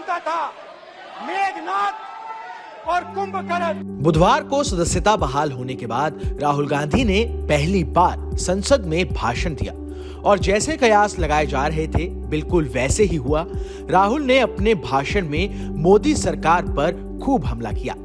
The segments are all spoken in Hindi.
सुनता था, मेघनाद और कुंभकर्ण। बुधवार को सदस्यता बहाल होने के बाद राहुल गांधी ने पहली बार संसद में भाषण दिया और जैसे कयास लगाए जा रहे थे बिल्कुल वैसे ही हुआ। राहुल ने अपने भाषण में मोदी सरकार पर खूब हमला किया।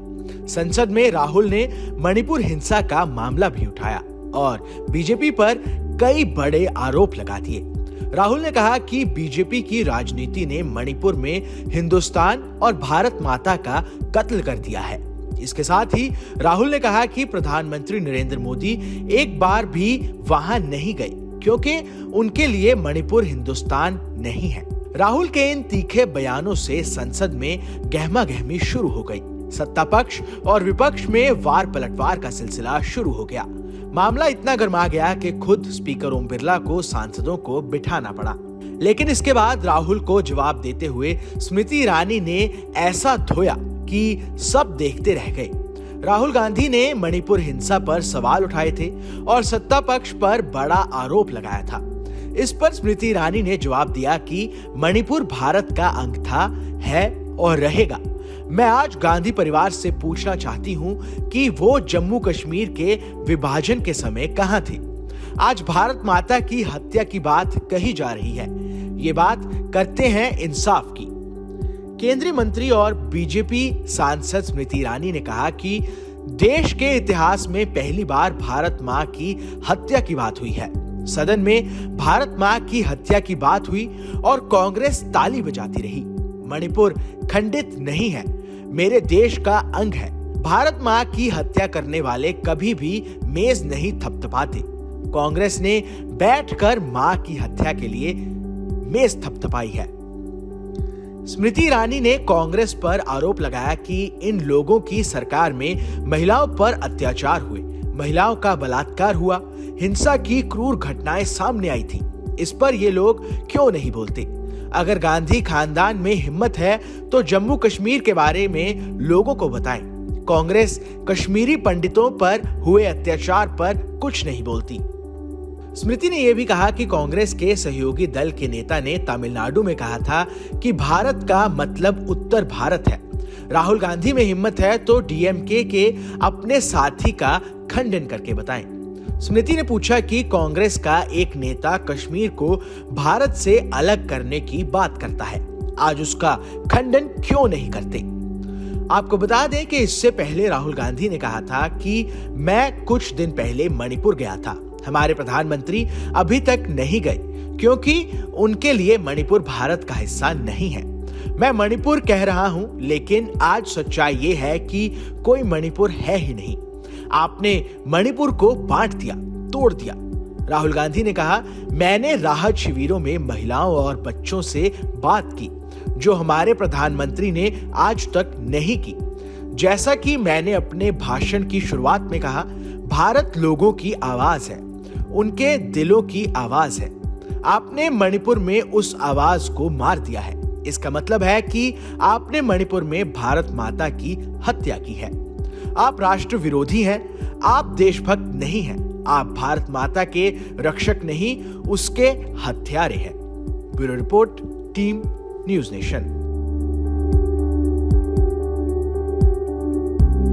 संसद में राहुल ने मणिपुर हिंसा का मामला भी उठाया और बीजेपी पर कई बड़े आरोप लगा दिए। राहुल ने कहा कि बीजेपी की राजनीति ने मणिपुर में हिंदुस्तान और भारत माता का कत्ल कर दिया है। इसके साथ ही राहुल ने कहा कि प्रधानमंत्री नरेंद्र मोदी एक बार भी वहां नहीं गए क्योंकि उनके लिए मणिपुर हिंदुस्तान नहीं है। राहुल के इन तीखे बयानों से संसद में गहमागहमी शुरू हो गई। सत्ता पक्ष और विपक्ष में वार पलटवार का सिलसिला शुरू हो गया। मामला इतना गर्मा गया कि खुद स्पीकर ओम बिरला को सांसदों को बिठाना पड़ा। लेकिन इसके बाद राहुल को जवाब देते हुए स्मृति ईरानी ने ऐसा धोया कि सब देखते रह गए। राहुल गांधी ने मणिपुर हिंसा पर सवाल उठाए थे और सत्ता पक्ष पर बड़ा आरोप लगाया था। इस पर स्मृति ईरानी ने जवाब दिया कि मणिपुर भारत का अंग था, है और रहेगा। मैं आज गांधी परिवार से पूछना चाहती हूं कि वो जम्मू कश्मीर के विभाजन के समय कहां थे। आज भारत माता की हत्या की बात कही जा रही है। ये बात करते हैं इंसाफ की। केंद्रीय मंत्री और बीजेपी सांसद स्मृति ईरानी ने कहा कि देश के इतिहास में पहली बार भारत मां की हत्या की बात हुई है। सदन में भारत मां की हत्या की बात हुई और कांग्रेस ताली बजाती रही। मणिपुर खंडित नहीं है, मेरे देश का अंग है। भारत मां की हत्या करने वाले कभी भी मेज नहीं थपथपाते। कांग्रेस ने बैठकर मां की हत्या के लिए मेज थपथपाई है। स्मृति ईरानी ने कांग्रेस पर आरोप लगाया कि इन लोगों की सरकार में महिलाओं पर अत्याचार हुए, महिलाओं का बलात्कार हुआ, हिंसा की क्रूर घटनाएं सामने आई थी। इस पर ये लोग क्यों नहीं बोलते? अगर गांधी खानदान में हिम्मत है तो जम्मू कश्मीर के बारे में लोगों को बताएं। कांग्रेस कश्मीरी पंडितों पर हुए अत्याचार पर कुछ नहीं बोलती। स्मृति ने यह भी कहा कि कांग्रेस के सहयोगी दल के नेता ने तमिलनाडु में कहा था कि भारत का मतलब उत्तर भारत है। राहुल गांधी में हिम्मत है तो डीएमके के अपने साथी का खंडन करके बताएं। स्मृति ने पूछा कि कांग्रेस का एक नेता कश्मीर को भारत से अलग करने की बात करता है, आज उसका खंडन क्यों नहीं करते? आपको बता दें कि इससे पहले राहुल गांधी ने कहा था कि मैं कुछ दिन पहले मणिपुर गया था। हमारे प्रधानमंत्री अभी तक नहीं गए क्योंकि उनके लिए मणिपुर भारत का हिस्सा नहीं है। मैं मणिपुर कह रहा हूं, लेकिन आज सच्चाई ये है कि कोई मणिपुर है ही नहीं। आपने मणिपुर को बांट दिया, तोड़ दिया। राहुल गांधी ने कहा, मैंने राहत शिविरों में महिलाओं और बच्चों से बात की जो हमारे प्रधानमंत्री ने आज तक नहीं की। जैसा कि मैंने अपने भाषण की शुरुआत में कहा, भारत लोगों की आवाज है, उनके दिलों की आवाज है। आपने मणिपुर में उस आवाज को मार दिया है। इसका मतलब है कि आपने मणिपुर में भारत माता की हत्या की है। आप राष्ट्र विरोधी हैं, आप देशभक्त नहीं हैं, आप भारत माता के रक्षक नहीं, उसके हत्यारे हैं। Bureau report, team news nation.